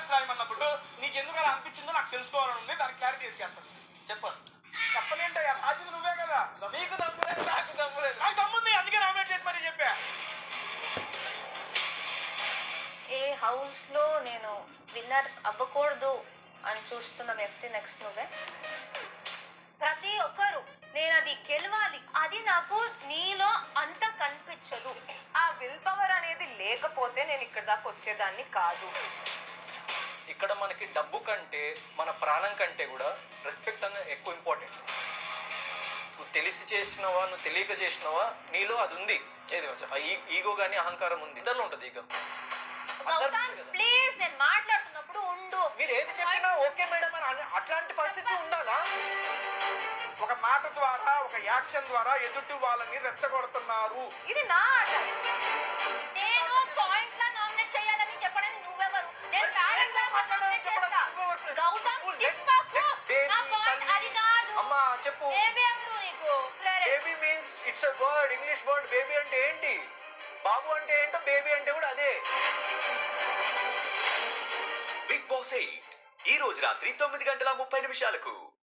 Climax రాయమన్నప్పుడు నీకు ఎందుకు అలా అనిపించిందో నాకు తెలుసుకోవాలని ఉంది. దానికి క్లారిటీ చేస్తాను. చెప్పాను చెప్పనేంటయ్యా, రాసింది నువ్వే కదా. నీకు దమ్ములేదు, నాకు దమ్ములేదు. నాకు దమ్ముంది, అందుకే నామినేట్ చేసి మరీ చెప్పా. ఏ హౌస్ లో నేను విన్నర్ అవ్వకూడదు అని చూస్తున్న వ్యక్తి నెక్స్ట్ నువ్వే. ప్రతి ఒక్కరు నేను అది గెలవాలి, అది నాకు నీలో అంత కనిపించదు. ఆ విల్ పవర్ అనేది లేకపోతే నేను ఇక్కడ దాకా వచ్చేదాన్ని కాదు. ఇక్కడ మనకి డబ్బు కంటే మన ప్రాణం కంటే కూడా రెస్పెక్ట్ అనేది ఎక్కువ ఇంపార్టెంట్. నువ్వు తెలిసి చేసినవా, నువ్వు తెలియక చేసినవా, నీలో అది ఉంది. ఏది ఈగో కానీ అహంకారం ఉంది, ఇద్దరు ఉంటుంది ఈగో. ప్లీజ్, నేను మాట్లాడుతున్నప్పుడు ఉండు. మీరు ఏది చెప్పినా ఓకే మేడం అని అట్లాంటి పరిస్థితి ఉండాలా? ఒక మాట ద్వారా, ఒక యాక్షన్ ద్వారా ఎదుటి వాళ్ళని రెచ్చగొడుతున్నారు. ఇది నా ఆట. నేను పాయింట్స్ లా నామినేట్ చేయాలని చెప్పడానికి నువ్వెవరు? నేను బ్యాలెన్స్ లా నామినేట్ చేస్తా. గౌతమ్ టిప్పాకు నా పాయింట్ అది కాదు. అమ్మా చెప్పు. బేబీ ఎవరు నీకు? Baby means it's a word, English word. Baby అంటే ఏంటి? బాబు అంటే ఏంటో బేబీ అంటే కూడా అదే. బిగ్ బాస్ 8 ఈ రోజు రాత్రి 9:30 నిమిషాలకు.